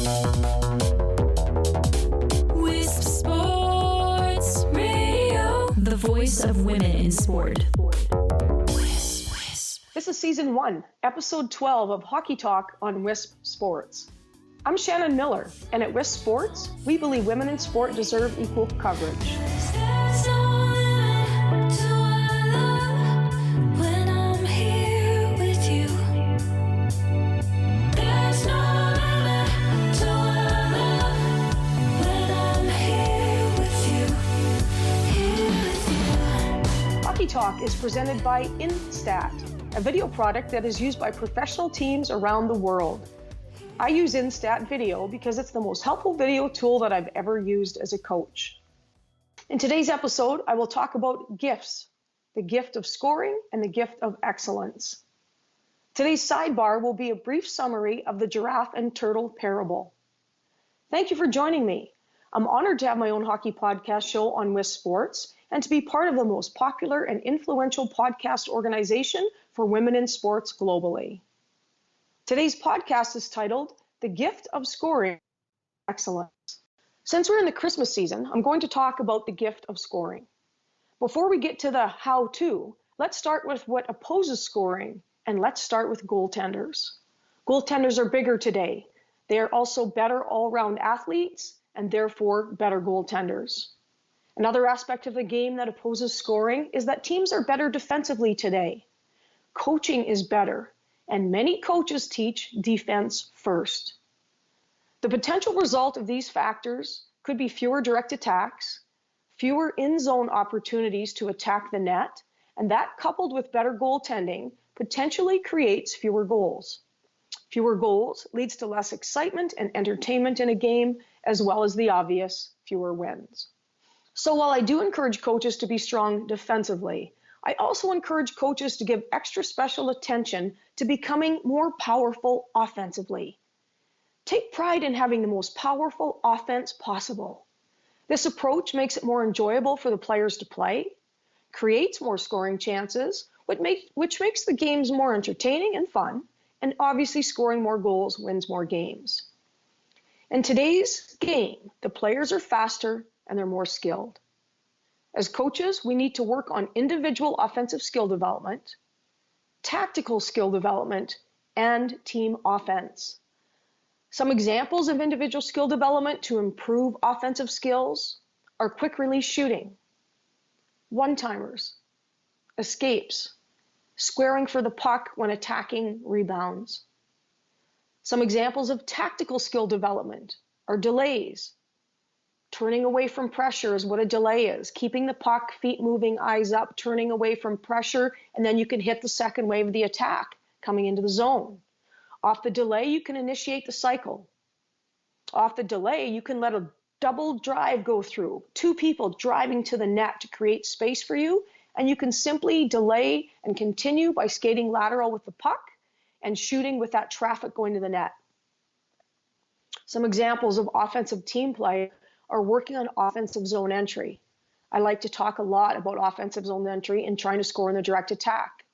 Wisp Sports Radio, the voice of women in sport. This is Season 1, Episode 12 of Hockey Talk on Wisp Sports. I'm Shannon Miller, and at Wisp Sports, we believe women in sport deserve equal coverage. Hockey Talk is presented by Instat, a video product that is used by professional teams around the world. I use Instat Video because it's the most helpful video tool that I've ever used as a coach. In today's episode, I will talk about gifts, the gift of scoring and the gift of excellence. Today's sidebar will be a brief summary of the giraffe and turtle parable. Thank you for joining me. I'm honored to have my own hockey podcast show on Wisp Sports and to be part of the most popular and influential podcast organization for women in sports globally. Today's podcast is titled The Gift of Scoring Excellence. Since we're in the Christmas season, I'm going to talk about the gift of scoring. Before we get to the how-to, let's start with what opposes scoring, and let's start with goaltenders. Goaltenders are bigger today. They are also better all-around athletes and therefore better goaltenders. Another aspect of the game that opposes scoring is that teams are better defensively today. Coaching is better, and many coaches teach defense first. The potential result of these factors could be fewer direct attacks, fewer in-zone opportunities to attack the net, and that coupled with better goaltending potentially creates fewer goals. Fewer goals leads to less excitement and entertainment in a game, as well as the obvious, fewer wins. So while I do encourage coaches to be strong defensively, I also encourage coaches to give extra special attention to becoming more powerful offensively. Take pride in having the most powerful offense possible. This approach makes it more enjoyable for the players to play, creates more scoring chances, which makes the games more entertaining and fun, and obviously scoring more goals wins more games. In today's game, the players are faster and they're more skilled. As coaches, we need to work on individual offensive skill development, tactical skill development, and team offense. Some examples of individual skill development to improve offensive skills are quick release shooting, one-timers, escapes, squaring for the puck when attacking rebounds. Some examples of tactical skill development are delays. Turning away from pressure is what a delay is. Keeping the puck, feet moving, eyes up, turning away from pressure, and then you can hit the second wave of the attack coming into the zone. Off the delay, you can initiate the cycle. Off the delay, you can let a double drive go through. Two people driving to the net to create space for you, and you can simply delay and continue by skating lateral with the puck and shooting with that traffic going to the net. Some examples of offensive team play are working on offensive zone entry. I like to talk a lot about offensive zone entry and trying to score in the direct attack.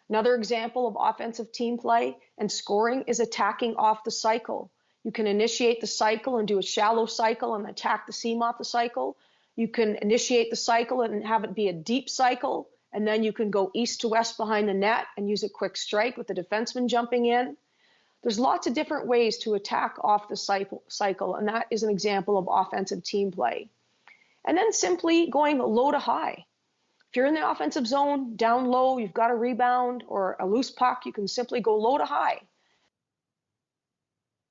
Another example of offensive team play and scoring is attacking off the cycle. You can initiate the cycle and do a shallow cycle and attack the seam off the cycle. You can initiate the cycle and have it be a deep cycle, and then you can go east to west behind the net and use a quick strike with the defenseman jumping in. There's lots of different ways to attack off the cycle, and that is an example of offensive team play. And then simply going low to high. If you're in the offensive zone, down low, you've got a rebound or a loose puck, you can simply go low to high.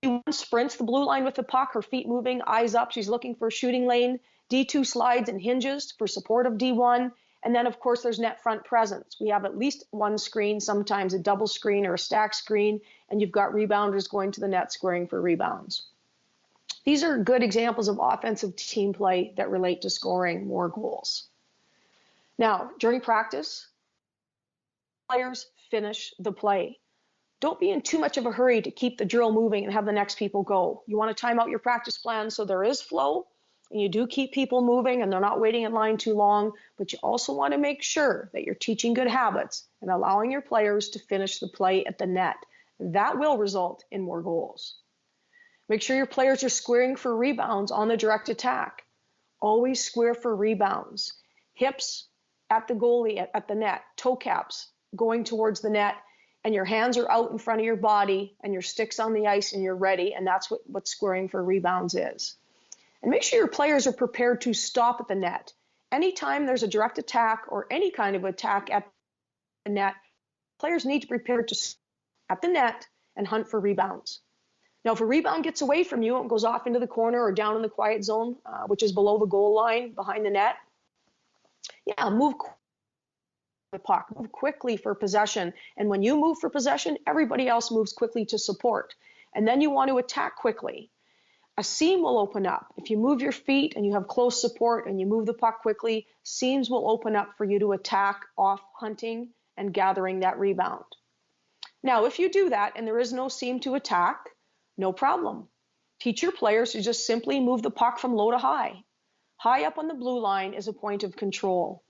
D1 sprints the blue line with the puck, her feet moving, eyes up, she's looking for a shooting lane. D2 slides and hinges for support of D1. And then, of course, there's net front presence. We have at least one screen, sometimes a double screen or a stack screen, and you've got rebounders going to the net scoring for rebounds. These are good examples of offensive team play that relate to scoring more goals. Now, during practice, players finish the play. Don't be in too much of a hurry to keep the drill moving and have the next people go. You want to time out your practice plan so there is flow, and you do keep people moving and they're not waiting in line too long, but you also want to make sure that you're teaching good habits and allowing your players to finish the play at the net. That will result in more goals. Make sure your players are squaring for rebounds on the direct attack. Always square for rebounds. Hips at the goalie, at the net, toe caps going towards the net, and your hands are out in front of your body and your stick's on the ice and you're ready, and that's what squaring for rebounds is. And make sure your players are prepared to stop at the net. Anytime there's a direct attack or any kind of attack at the net, players need to be prepared to stop at the net and hunt for rebounds. Now, if a rebound gets away from you and goes off into the corner or down in the quiet zone, which is below the goal line behind the net, move the puck, move quickly for possession. And when you move for possession, everybody else moves quickly to support. And then you want to attack quickly. A seam will open up. If you move your feet and you have close support and you move the puck quickly, seams will open up for you to attack off hunting and gathering that rebound. Now, if you do that and there is no seam to attack, no problem. Teach your players to just simply move the puck from low to high. High up on the blue line is a point of control.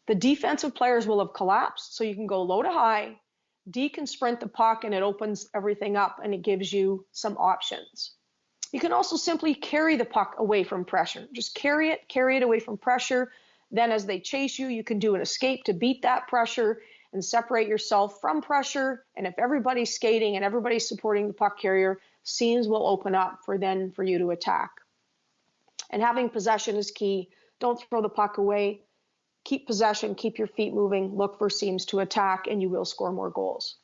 The defensive players will have collapsed, so you can go low to high, deke and sprint the puck, and it opens everything up and it gives you some options. You can also simply carry the puck away from pressure. Just carry it away from pressure. Then as they chase you, you can do an escape to beat that pressure and separate yourself from pressure. And if everybody's skating and everybody's supporting the puck carrier, seams will open up for you to attack. And having possession is key. Don't throw the puck away. Keep possession, keep your feet moving, look for seams to attack, and you will score more goals.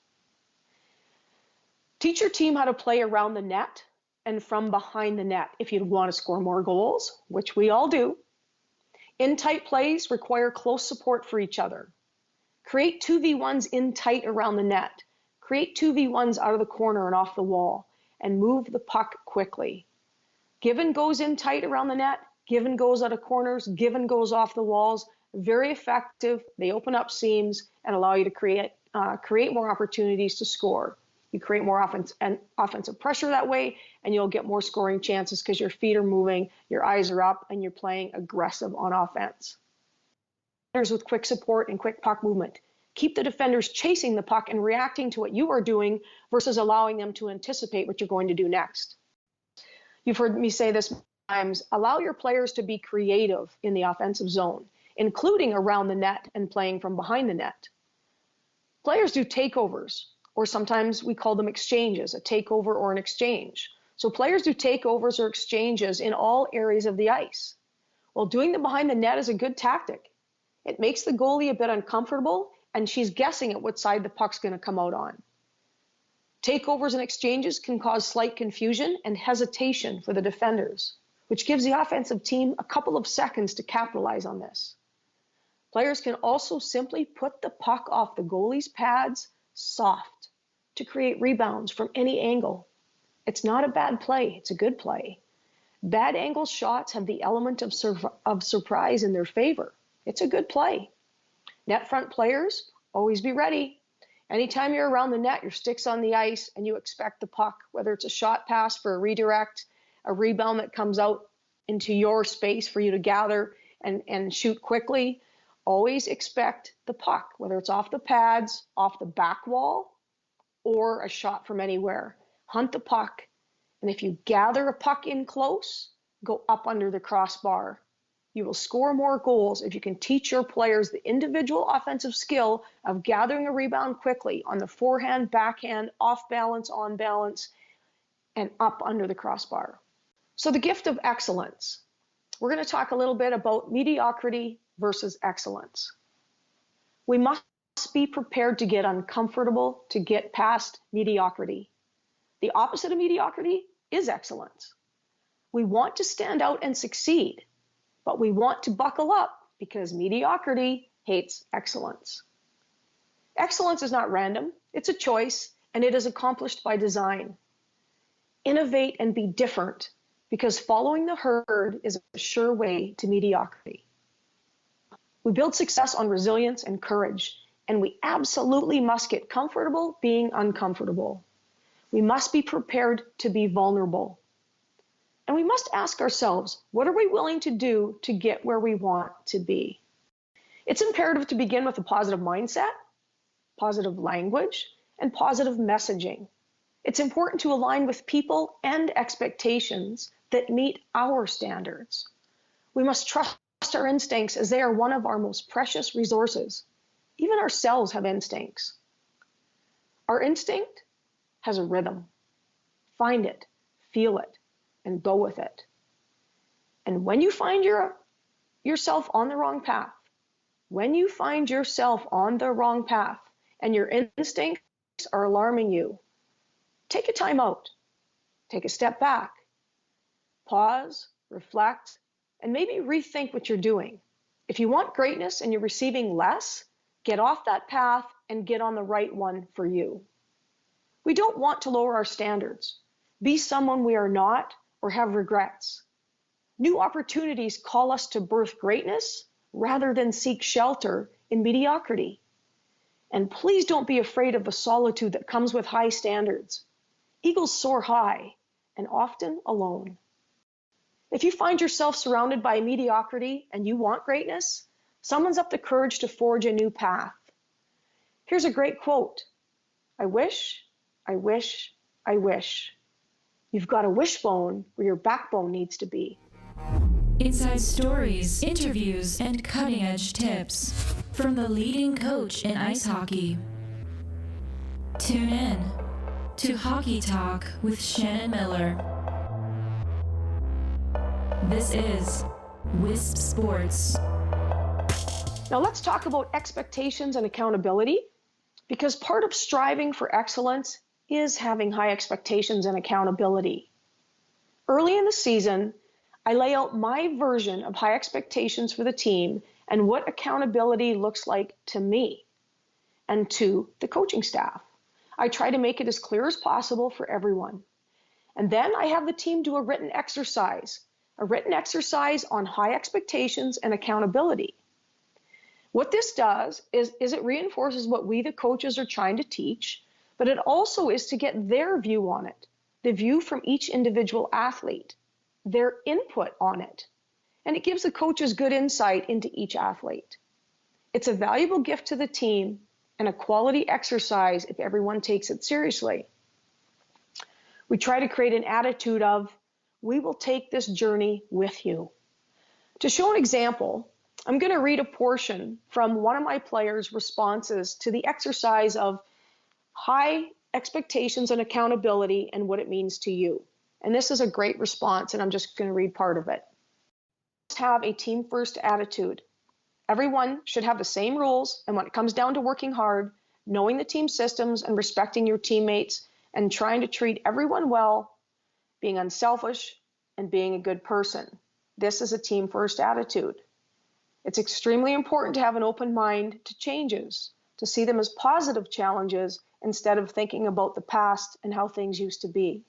Teach your team how to play around the net and from behind the net if you want to score more goals, which we all do. In tight plays require close support for each other. Create 2v1s in tight around the net. Create 2v1s out of the corner and off the wall, and move the puck quickly. Give and goes in tight around the net, give and goes out of corners, give and goes off the walls. Very effective. They open up seams and allow you to create more opportunities to score. You create more offensive pressure that way, and you'll get more scoring chances because your feet are moving, your eyes are up, and you're playing aggressive on offense. With quick support and quick puck movement. Keep the defenders chasing the puck and reacting to what you are doing versus allowing them to anticipate what you're going to do next. You've heard me say this times. Allow your players to be creative in the offensive zone, including around the net and playing from behind the net. Players do takeovers, or sometimes we call them exchanges, a takeover or an exchange. So players do takeovers or exchanges in all areas of the ice. Well, doing them behind the net is a good tactic. It makes the goalie a bit uncomfortable, and she's guessing at what side the puck's going to come out on. Takeovers and exchanges can cause slight confusion and hesitation for the defenders, which gives the offensive team a couple of seconds to capitalize on this. Players can also simply put the puck off the goalie's pads soft to create rebounds from any angle. It's not a bad play, it's a good play. Bad angle shots have the element of surprise in their favor. It's a good play. Net front players, always be ready. Anytime you're around the net, your stick's on the ice and you expect the puck, whether it's a shot pass for a redirect, a rebound that comes out into your space for you to gather and shoot quickly, always expect the puck, whether it's off the pads, off the back wall, or a shot from anywhere. Hunt the puck, and if you gather a puck in close, go up under the crossbar. You will score more goals if you can teach your players the individual offensive skill of gathering a rebound quickly on the forehand, backhand, off balance, on balance, and up under the crossbar. So the gift of excellence. We're going to talk a little bit about mediocrity versus excellence. We must be prepared to get uncomfortable to get past mediocrity. The opposite of mediocrity is excellence. We want to stand out and succeed, but we want to buckle up because mediocrity hates excellence. Excellence is not random, it's a choice, and it is accomplished by design. Innovate and be different, because following the herd is a sure way to mediocrity. We build success on resilience and courage, and we absolutely must get comfortable being uncomfortable. We must be prepared to be vulnerable. And we must ask ourselves, what are we willing to do to get where we want to be? It's imperative to begin with a positive mindset, positive language, and positive messaging. It's important to align with people and expectations that meet our standards. We must trust our instincts as they are one of our most precious resources. Even ourselves have instincts. Our instinct has a rhythm. Find it, feel it, and go with it. And when you find yourself on the wrong path, when you find yourself on the wrong path and your instincts are alarming you, take a time out, take a step back, pause, reflect, and maybe rethink what you're doing. If you want greatness and you're receiving less, get off that path and get on the right one for you. We don't want to lower our standards, be someone we are not, or have regrets. New opportunities call us to birth greatness rather than seek shelter in mediocrity. And please don't be afraid of the solitude that comes with high standards. Eagles soar high and often alone. If you find yourself surrounded by mediocrity and you want greatness, summons up the courage to forge a new path. Here's a great quote. I wish, I wish, I wish. You've got a wishbone where your backbone needs to be. Inside stories, interviews, and cutting-edge tips from the leading coach in ice hockey. Tune in to Hockey Talk with Shannon Miller. This is Wisp Sports. Now let's talk about expectations and accountability, because part of striving for excellence is having high expectations and accountability. Early in the season, I lay out my version of high expectations for the team and what accountability looks like to me and to the coaching staff. I try to make it as clear as possible for everyone. And then I have the team do a written exercise on high expectations and accountability. What this does is it reinforces what we, the coaches, are trying to teach, but it also is to get their view on it, the view from each individual athlete, their input on it. And it gives the coaches good insight into each athlete. It's a valuable gift to the team and a quality exercise if everyone takes it seriously. We try to create an attitude of, we will take this journey with you. To show an example, I'm going to read a portion from one of my players' responses to the exercise of high expectations and accountability and what it means to you. And this is a great response, and I'm just going to read part of it. Have a team-first attitude. Everyone should have the same rules, and when it comes down to working hard, knowing the team systems and respecting your teammates and trying to treat everyone well, being unselfish, and being a good person. This is a team-first attitude. It's extremely important to have an open mind to changes, to see them as positive challenges instead of thinking about the past and how things used to be.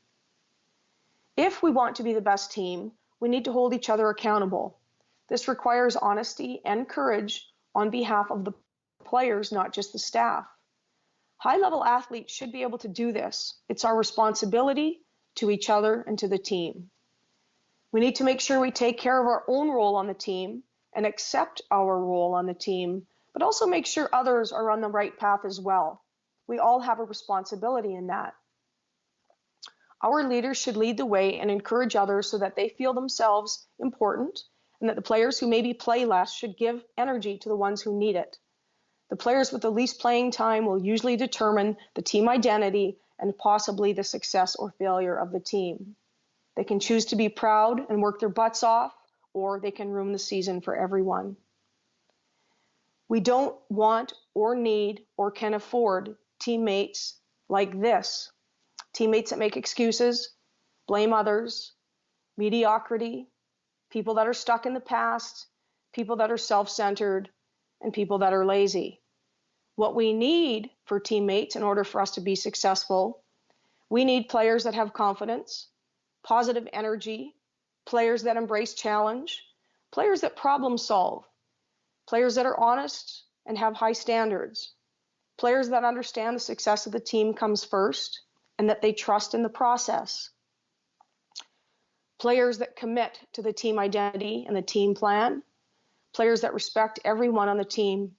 If we want to be the best team, we need to hold each other accountable. This requires honesty and courage on behalf of the players, not just the staff. High-level athletes should be able to do this. It's our responsibility to each other and to the team. We need to make sure we take care of our own role on the team and accept our role on the team, but also make sure others are on the right path as well. We all have a responsibility in that. Our leaders should lead the way and encourage others so that they feel themselves important, and that the players who maybe play less should give energy to the ones who need it. The players with the least playing time will usually determine the team identity and possibly the success or failure of the team. They can choose to be proud and work their butts off, or they can ruin the season for everyone. We don't want or need or can afford teammates like this. Teammates that make excuses, blame others, mediocrity, people that are stuck in the past, people that are self-centered, and people that are lazy. What we need for teammates in order for us to be successful, we need players that have confidence, positive energy, players that embrace challenge, players that problem solve, players that are honest and have high standards, players that understand the success of the team comes first and that they trust in the process, players that commit to the team identity and the team plan, players that respect everyone on the team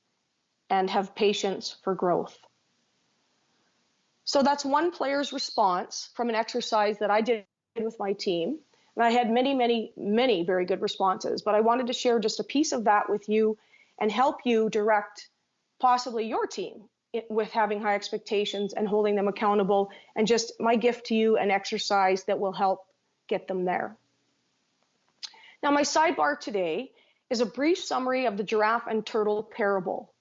and have patience for growth. So that's one player's response from an exercise that I did with my team. And I had many, many, many very good responses, but I wanted to share just a piece of that with you and help you direct possibly your team with having high expectations and holding them accountable, and just my gift to you, an exercise that will help get them there. Now, my sidebar today is a brief summary of the giraffe and turtle parable.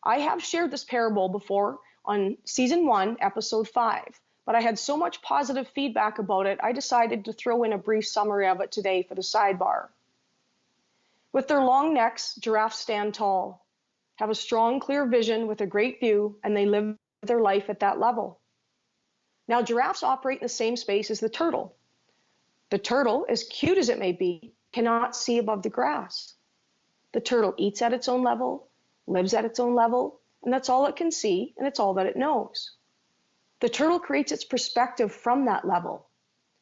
I have shared this parable before on season 1, episode 5, but I had so much positive feedback about it, I decided to throw in a brief summary of it today for the sidebar. With their long necks, giraffes stand tall, have a strong, clear vision with a great view, and they live their life at that level. Now, giraffes operate in the same space as the turtle. The turtle, as cute as it may be, cannot see above the grass. The turtle eats at its own level, lives at its own level, and that's all it can see, and it's all that it knows. The turtle creates its perspective from that level.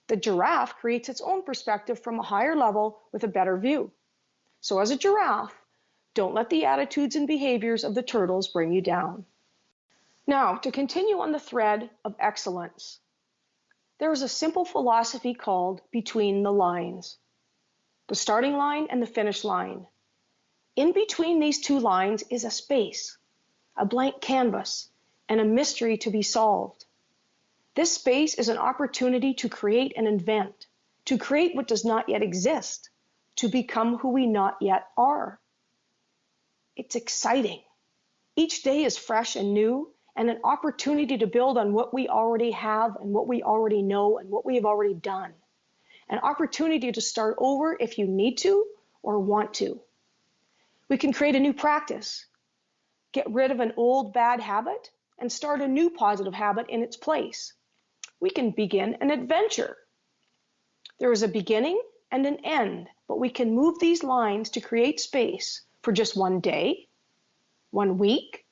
The giraffe creates its own perspective from a higher level with a better view. So as a giraffe, don't let the attitudes and behaviors of the turtles bring you down. Now, to continue on the thread of excellence, there is a simple philosophy called between the lines. The starting line and the finish line. In between these two lines is a space, a blank canvas, and a mystery to be solved. This space is an opportunity to create and invent, to create what does not yet exist, to become who we not yet are. It's exciting. Each day is fresh and new, and an opportunity to build on what we already have and what we already know and what we have already done. An opportunity to start over if you need to or want to. We can create a new practice, get rid of an old bad habit, and start a new positive habit in its place. We can begin an adventure. There is a beginning and an end, but we can move these lines to create space for just one day, 1 week,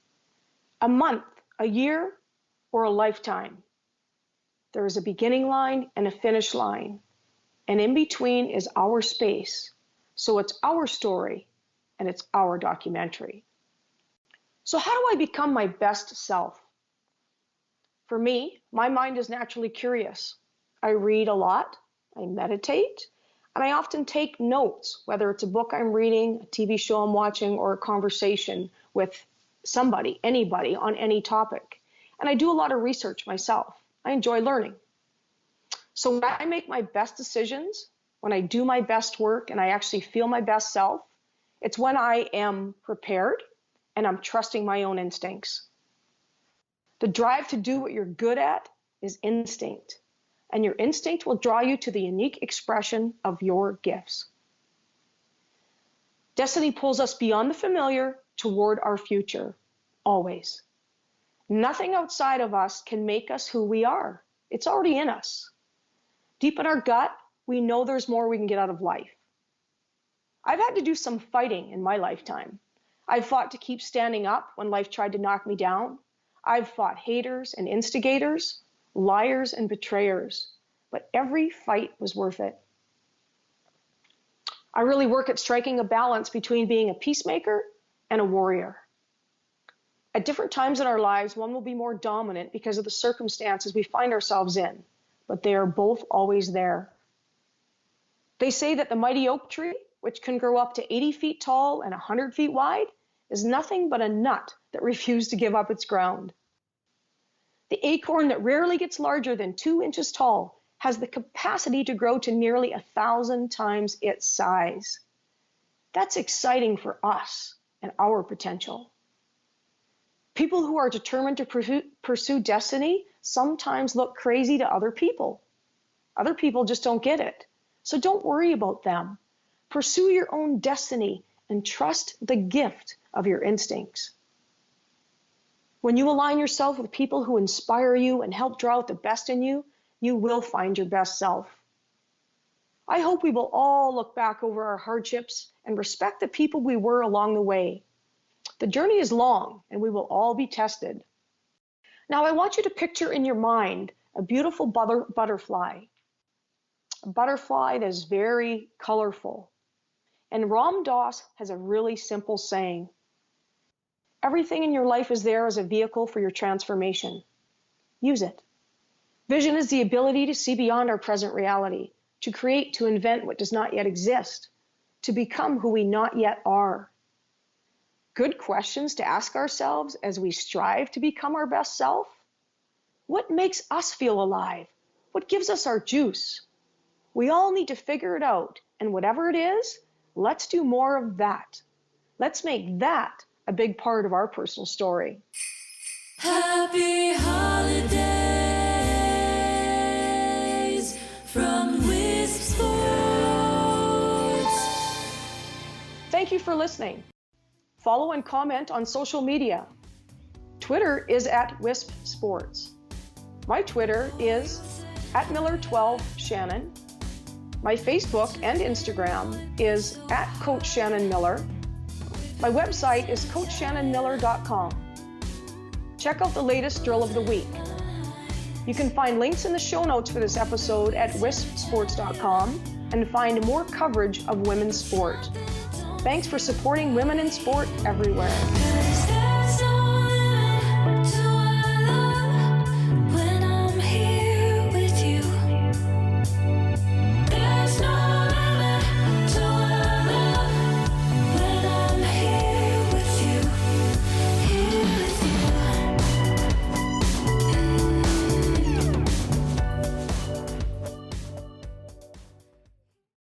a month, a year, or a lifetime. There is a beginning line and a finish line, and in between is our space. So it's our story and it's our documentary. So how do I become my best self? For me, my mind is naturally curious. I read a lot, I meditate, and I often take notes, whether it's a book I'm reading, a TV show I'm watching, or a conversation with somebody, anybody, on any topic. And I do a lot of research myself. I enjoy learning. So when I make my best decisions, when I do my best work, and I actually feel my best self, it's when I am prepared and I'm trusting my own instincts. The drive to do what you're good at is instinct, and your instinct will draw you to the unique expression of your gifts. Destiny pulls us beyond the familiar toward our future, always. Nothing outside of us can make us who we are. It's already in us. Deep in our gut, we know there's more we can get out of life. I've had to do some fighting in my lifetime. I've fought to keep standing up when life tried to knock me down. I've fought haters and instigators, liars and betrayers, but every fight was worth it. I really work at striking a balance between being a peacemaker and a warrior. At different times in our lives, one will be more dominant because of the circumstances we find ourselves in, but they are both always there. They say that the mighty oak tree, which can grow up to 80 feet tall and 100 feet wide, is nothing but a nut that refused to give up its ground. The acorn that rarely gets larger than 2 inches tall has the capacity to grow to nearly 1,000 times its size. That's exciting for us and our potential. People who are determined to pursue destiny sometimes look crazy to other people. Other people just don't get it. So don't worry about them. Pursue your own destiny and trust the gift of your instincts. When you align yourself with people who inspire you and help draw out the best in you, you will find your best self. I hope we will all look back over our hardships and respect the people we were along the way. The journey is long and we will all be tested. Now I want you to picture in your mind a beautiful butterfly. A butterfly that is very colorful. And Ram Dass has a really simple saying. Everything in your life is there as a vehicle for your transformation. use it. Vision is the ability to see beyond our present reality, to create, to invent what does not yet exist, to become who we not yet are. Good questions to ask ourselves as we strive to become our best self. What makes us feel alive? What gives us our juice? We all need to figure it out, and whatever it is, let's do more of that. Let's make that a big part of our personal story. Happy holidays from Wisp Sports. Thank you for listening. Follow and comment on social media. Twitter is @Wisp Sports. My Twitter is @Miller12Shannon. My Facebook and Instagram is @Coach Shannon Miller. My website is CoachShannonMiller.com. Check out the latest drill of the week. You can find links in the show notes for this episode at wispsports.com and find more coverage of women's sport. Thanks for supporting women in sport everywhere.